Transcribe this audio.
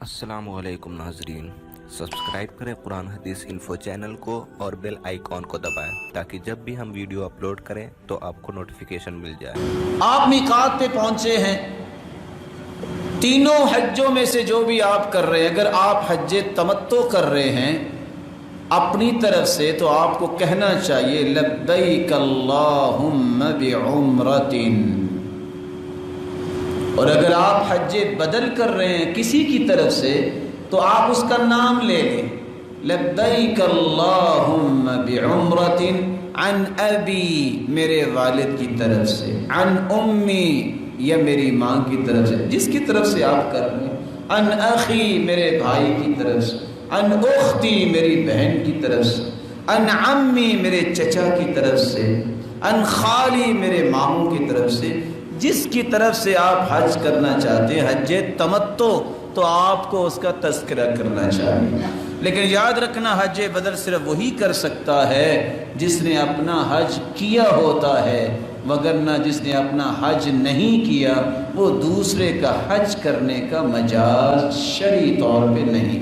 अस्सलाम वालेकुम नाजरीन, सब्सक्राइब करें कुरान हदीस इन्फो चैनल को और बेल आइकॉन को दबाएं ताकि जब भी हम वीडियो अपलोड करें तो आपको नोटिफिकेशन मिल जाए। आप मीकात पे पहुंचे हैं, तीनों हज्जों में से जो भी आप कर रहे हैं, अगर आप हज्ज तमत्तो कर रहे हैं अपनी तरफ से तो आपको कहना चाहिए लब्बैक अल्लाहुम्मा बिउम्रतिन। और अगर आप हज्ज बदल कर रहे हैं किसी की तरफ से तो आप उसका नाम ले लें, लब्बैक अल्लाहुम्मा बिउम्रतिन अन अबी, मेरे वालिद की तरफ से, अन उम्मी, या मेरी माँ की तरफ से, जिसकी तरफ से आप कर रहे हैं, अन अखी, मेरे भाई की तरफ से, अन उख्ती, मेरी बहन की तरफ से, अन अम्मी, मेरे चचा की तरफ से, अन खाली, मेरे मामू की तरफ से, जिसकी तरफ से आप हज करना चाहते हैं हज तमत्तो, तो आपको उसका तज़किरा करना चाहिए। लेकिन याद रखना हज बदल सिर्फ वही कर सकता है जिसने अपना हज किया होता है, वगरना जिसने अपना हज नहीं किया वो दूसरे का हज करने का मजाज शरई तौर पे नहीं।